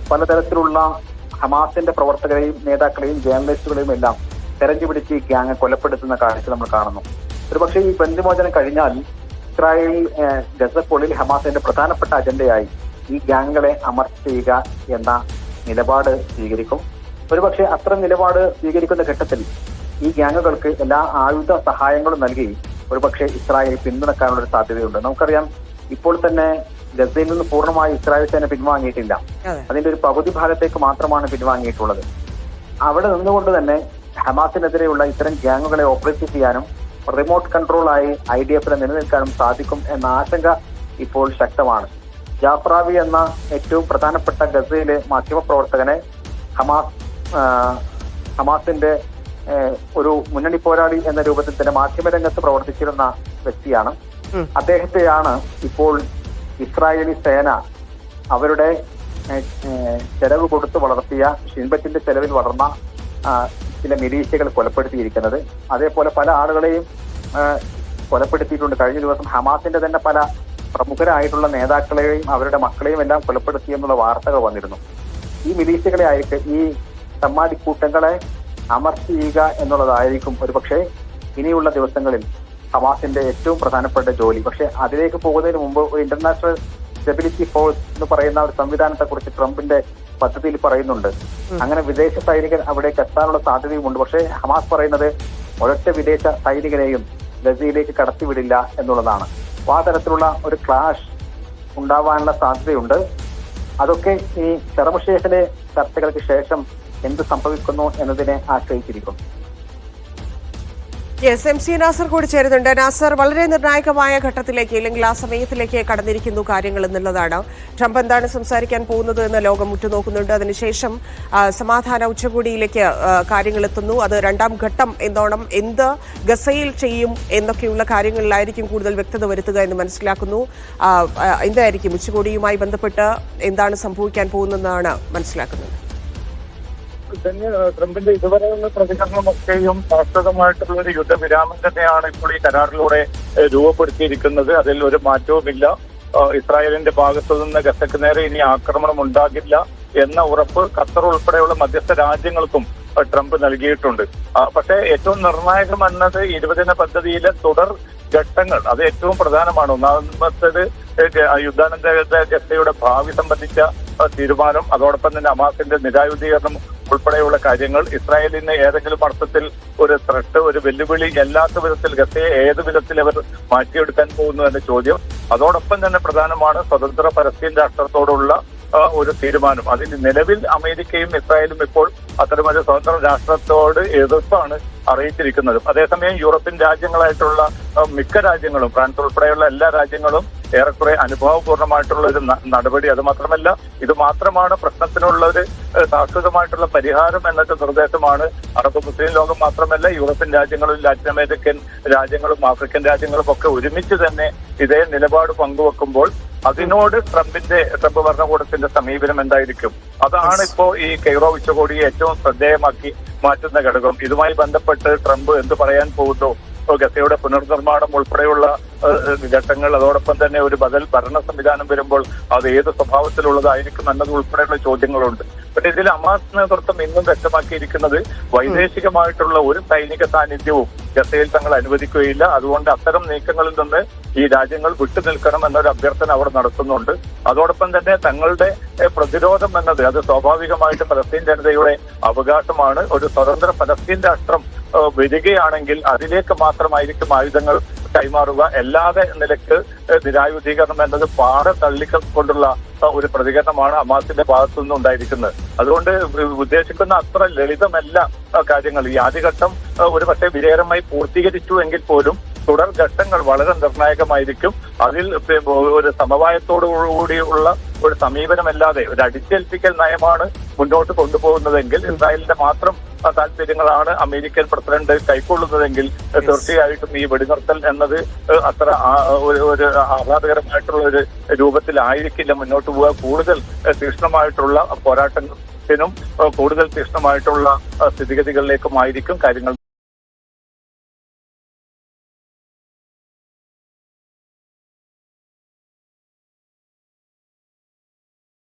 പലതരത്തിലുള്ള ഹമാസിന്റെ പ്രവർത്തകരെയും നേതാക്കളെയും ജേർണലിസ്റ്റുകളെയും എല്ലാം തെരഞ്ഞുപിടിച്ച് ഈ ഗ്യാങ് കൊലപ്പെടുത്തുന്ന കാഴ്ച നമ്മൾ കാണുന്നു. ഒരുപക്ഷെ ഈ ബന്ധുമോചനം കഴിഞ്ഞാൽ ഇസ്രായേൽ ഗസപ്പോളിൽ ഹമാസിന്റെ പ്രധാനപ്പെട്ട അജണ്ടയായി ഈ ഗ്യാങ്ങുകളെ അമർച്ച ചെയ്യുക എന്ന നിലപാട് സ്വീകരിക്കും. ഒരുപക്ഷെ അത്തരം നിലപാട് സ്വീകരിക്കുന്ന ഘട്ടത്തിൽ ഈ ഗ്യാങ്ങുകൾക്ക് എല്ലാ ആയുധ സഹായങ്ങളും നൽകി ഒരുപക്ഷെ ഇസ്രായേൽ പിന്തുണക്കാനുള്ള ഒരു സാധ്യതയുണ്ട്. നമുക്കറിയാം, ഇപ്പോൾ തന്നെ ഗസയിൽ നിന്ന് പൂർണ്ണമായി ഇസ്രായേൽ സേന പിൻവാങ്ങിയിട്ടില്ല. അതിന്റെ ഒരു പകുതി ഭാഗത്തേക്ക് മാത്രമാണ് പിൻവാങ്ങിയിട്ടുള്ളത്. അവിടെ നിന്നുകൊണ്ട് തന്നെ ഹമാസിനെതിരെയുള്ള ഇത്തരം ഗ്യാങ്ങുകളെ ഓപ്പറേറ്റ് ചെയ്യാനും റിമോട്ട് കൺട്രോളായി IDF നിലനിൽക്കാനും സാധിക്കും എന്ന ആശങ്ക ഇപ്പോൾ ശക്തമാണ്. ജാഫ്രാവി എന്ന ഏറ്റവും പ്രധാനപ്പെട്ട ഗസയിലെ മാധ്യമപ്രവർത്തകനെ ഹമാസിന്റെ ഒരു മുന്നണി പോരാളി എന്ന രൂപത്തിൽ തന്നെ മാധ്യമരംഗത്ത് പ്രവർത്തിച്ചിരുന്ന വ്യക്തിയാണ്. അദ്ദേഹത്തെയാണ് ഇപ്പോൾ ഇസ്രായേലി സേന അവരുടെ ചെലവ് കൊടുത്ത് വളർത്തിയ ഷിൻബറ്റിന്റെ ചെലവിൽ വളർന്ന ചില മിലീഷ്യകൾ കൊലപ്പെടുത്തിയിരിക്കുന്നത്. അതേപോലെ പല ആളുകളെയും കൊലപ്പെടുത്തിയിട്ടുണ്ട്. കഴിഞ്ഞ ദിവസം ഹമാസിന്റെ തന്നെ പല പ്രമുഖരായിട്ടുള്ള നേതാക്കളെയും അവരുടെ മക്കളെയും എല്ലാം കൊലപ്പെടുത്തിയെന്നുള്ള വാർത്തകൾ വന്നിരുന്നു. ഈ മിലീഷ്യകളെ ആയിട്ട് ഈ തമ്മാടിക്കൂട്ടങ്ങളെ അമർച്ച ചെയ്യുക എന്നുള്ളതായിരിക്കും ഒരുപക്ഷെ ഇനിയുള്ള ദിവസങ്ങളിൽ ഹമാസിന്റെ ഏറ്റവും പ്രധാനപ്പെട്ട ജോലി. പക്ഷെ അതിലേക്ക് പോകുന്നതിന് മുമ്പ് ഒരു ഇന്റർനാഷണൽ സ്റ്റെബിലിറ്റി ഫോഴ്സ് എന്ന് പറയുന്ന ഒരു സംവിധാനത്തെ കുറിച്ച് ട്രംപിന്റെ പദ്ധതിയിൽ പറയുന്നുണ്ട്. അങ്ങനെ വിദേശ സൈനികർ അവിടേക്ക് എത്താനുള്ള സാധ്യതയുമുണ്ട്. പക്ഷേ ഹമാസ് പറയുന്നത് ഒരൊറ്റ വിദേശ സൈനികരെയും ഗസയിലേക്ക് കടത്തിവിടില്ല എന്നുള്ളതാണ്. അപ്പോൾ ആ തരത്തിലുള്ള ഒരു ക്ലാഷ് ഉണ്ടാവാനുള്ള സാധ്യതയുണ്ട്. അതൊക്കെ ഈ ശർമശേഖലെ ചർച്ചകൾക്ക് ശേഷം എന്ത് സംഭവിക്കുന്നു എന്നതിനെ ആശ്രയിച്ചിരിക്കും. MC നാസർ കൂടി ചേരുന്നുണ്ട്. നാസർ, വളരെ നിർണായകമായ ഘട്ടത്തിലേക്ക് അല്ലെങ്കിൽ ആ സമയത്തിലേക്ക് കടന്നിരിക്കുന്നു കാര്യങ്ങൾ എന്നുള്ളതാണ്. ട്രംപ് എന്താണ് സംസാരിക്കാൻ പോകുന്നത് എന്ന് ലോകം ഉറ്റുനോക്കുന്നുണ്ട്. അതിനുശേഷം സമാധാന ഉച്ചകോടിയിലേക്ക് കാര്യങ്ങൾ എത്തുന്നു. അത് രണ്ടാം ഘട്ടം എന്നോണം എന്ത് ഗസയിൽ ചെയ്യും എന്നൊക്കെയുള്ള കാര്യങ്ങളിലായിരിക്കും കൂടുതൽ വ്യക്തത വരുത്തുക എന്ന് മനസ്സിലാക്കുന്നു. എന്തായിരിക്കും ഉച്ചകോടിയുമായി ബന്ധപ്പെട്ട് എന്താണ് സംഭവിക്കാൻ പോകുന്നതെന്നാണ് മനസ്സിലാക്കുന്നത്? ട്രംപിന്റെ ഇതുവരെയുള്ള പ്രതികരണമൊക്കെയും ശാശ്വതമായിട്ടുള്ള ഒരു യുദ്ധവിരാമം തന്നെയാണ് ഇപ്പോൾ ഈ കരാറിലൂടെ രൂപപ്പെടുത്തിയിരിക്കുന്നത്. അതിൽ ഒരു മാറ്റവുമില്ല. ഇസ്രായേലിന്റെ ഭാഗത്തു നിന്ന് ഗസക്ക് നേരെ ഇനി ആക്രമണം ഉണ്ടാകില്ല എന്ന ഉറപ്പ് ഖത്തർ ഉൾപ്പെടെയുള്ള മധ്യസ്ഥ രാജ്യങ്ങൾക്കും ട്രംപ് നൽകിയിട്ടുണ്ട്. പക്ഷേ ഏറ്റവും നിർണായകമെന്നത് 20 ദിന പദ്ധതിയിലെ തുടർ ഘട്ടങ്ങൾ, അത് ഏറ്റവും പ്രധാനമാണ്. ഒന്നാമത്തേത് യുദ്ധാനന്തര ഗസയുടെ ഭാവി സംബന്ധിച്ച തീരുമാനം, അതോടൊപ്പം തന്നെ ഹമാസിന്റെ നിരായുധീകരണം ഉൾപ്പെടെയുള്ള കാര്യങ്ങൾ. ഇസ്രായേലിന് ഏതെങ്കിലും അർത്ഥത്തിൽ ഒരു ത്രെട്ട്, ഒരു വെല്ലുവിളി അല്ലാത്ത വിധത്തിൽ ഗസയെ ഏത് വിധത്തിൽ അവർ മാറ്റിയെടുക്കാൻ പോകുന്നു എന്ന ചോദ്യം. അതോടൊപ്പം തന്നെ പ്രധാനമാണ് സ്വതന്ത്ര പലസ്തീൻ രാഷ്ട്രത്തോടുള്ള ഒരു തീരുമാനം. അതിൽ നിലവിൽ അമേരിക്കയും ഇസ്രായേലും ഇപ്പോൾ അത്തരമൊരു സ്വതന്ത്ര രാഷ്ട്രത്തോട് എതിർപ്പാണ് അറിയിച്ചിരിക്കുന്നത്. അതേസമയം യൂറോപ്യൻ രാജ്യങ്ങളായിട്ടുള്ള മിക്ക രാജ്യങ്ങളും, ഫ്രാൻസ് ഉൾപ്പെടെയുള്ള എല്ലാ രാജ്യങ്ങളും ഏറെക്കുറെ അനുഭവപൂർണമായിട്ടുള്ള ഒരു നടപടി. അത് മാത്രമല്ല, ഇത് മാത്രമാണ് പ്രശ്നത്തിനുള്ള ഒരു ശാശ്വതമായിട്ടുള്ള പരിഹാരം എന്നൊക്കെ നിർദ്ദേശമാണ് അറബ് മുസ്ലിം ലോകം മാത്രമല്ല യൂറോപ്യൻ രാജ്യങ്ങളും ലാറ്റിൻ അമേരിക്കൻ രാജ്യങ്ങളും ആഫ്രിക്കൻ രാജ്യങ്ങളും ഒക്കെ ഒരുമിച്ച് തന്നെ ഇതേ നിലപാട് പങ്കുവെക്കുമ്പോൾ അതിനോട് ട്രംപ് ഭരണകൂടത്തിന്റെ സമീപനം എന്തായിരിക്കും? അതാണ് ഇപ്പോ ഈ കെയ്റോ ഉച്ചകോടിയെ ഏറ്റവും ശ്രദ്ധേയമാക്കി മാറ്റുന്ന ഘടകം. ഇതുമായി ബന്ധപ്പെട്ട് ട്രംപ് എന്ത് പറയാൻ പോകുന്നു? ഗസയുടെ പുനർനിർമ്മാണം ഉൾപ്പെടെയുള്ള ഘട്ടങ്ങൾ, അതോടൊപ്പം തന്നെ ഒരു ബദൽ ഭരണ സംവിധാനം വരുമ്പോൾ അത് ഏത് സ്വഭാവത്തിലുള്ളതായിരിക്കും എന്നത് ഉൾപ്പെടെയുള്ള ചോദ്യങ്ങളുണ്ട്. പക്ഷെ ഇതിൽ ഹമാസ് നേതൃത്വം ഇന്നും വ്യക്തമാക്കിയിരിക്കുന്നത് വൈദേശികമായിട്ടുള്ള ഒരു സൈനിക സാന്നിധ്യവും ഗസയിൽ തങ്ങൾ അനുവദിക്കുകയില്ല. അതുകൊണ്ട് അത്തരം നീക്കങ്ങളിൽ നിന്ന് ഈ രാജ്യങ്ങൾ വിട്ടുനിൽക്കണം എന്നൊരു അഭ്യർത്ഥന അവർ നടത്തുന്നുണ്ട്. അതോടൊപ്പം തന്നെ തങ്ങളുടെ പ്രതിരോധം എന്നത് അത് സ്വാഭാവികമായിട്ടും പലസ്തീൻ ജനതയുടെ അവകാശമാണ്. ഒരു സ്വതന്ത്ര പലസ്തീൻ രാഷ്ട്രം വരികയാണെങ്കിൽ അതിലേക്ക് മാത്രമായിരിക്കും ആയുധങ്ങൾ കൈമാറുക. അല്ലാതെ നിലക്ക് നിരായുധീകരണം എന്നത് പാടെ തള്ളിക്കൊണ്ടുള്ള ഒരു പ്രതികരണമാണ് ഹമാസിന്റെ ഭാഗത്തു നിന്നും ഉണ്ടായിരിക്കുന്നത്. അതുകൊണ്ട് ഉദ്ദേശിക്കുന്ന അത്ര ലളിതമല്ല കാര്യങ്ങൾ. ഈ ആദ്യഘട്ടം ഒരു പക്ഷേ വിജയകരമായി പൂർത്തീകരിച്ചു എങ്കിൽ പോലും തുടർ ഘട്ടങ്ങൾ വളരെ നിർണായകമായിരിക്കും. അതിൽ ഒരു സമവായത്തോടുകൂടിയുള്ള ഒരു സമീപനമല്ലാതെ ഒരു അടിച്ചേൽപ്പിക്കൽ നയമാണ് മുന്നോട്ട് കൊണ്ടുപോകുന്നതെങ്കിൽ, ഇസ്രായേലിന്റെ മാത്രം താല്പര്യങ്ങളാണ് അമേരിക്കൻ പ്രസിഡന്റ് കൈക്കൊള്ളുന്നതെങ്കിൽ തീർച്ചയായിട്ടും ഈ വെടിനിർത്തൽ എന്നത് അത്ര ഒരു ആഹ്ലാദകരമായിട്ടുള്ള ഒരു രൂപത്തിലായിരിക്കില്ല മുന്നോട്ട് പോവുക. കൂടുതൽ തീക്ഷ്ണമായിട്ടുള്ള പോരാട്ടത്തിനും കൂടുതൽ തീക്ഷ്ണമായിട്ടുള്ള സ്ഥിതിഗതികളിലേക്കുമായിരിക്കും കാര്യങ്ങൾ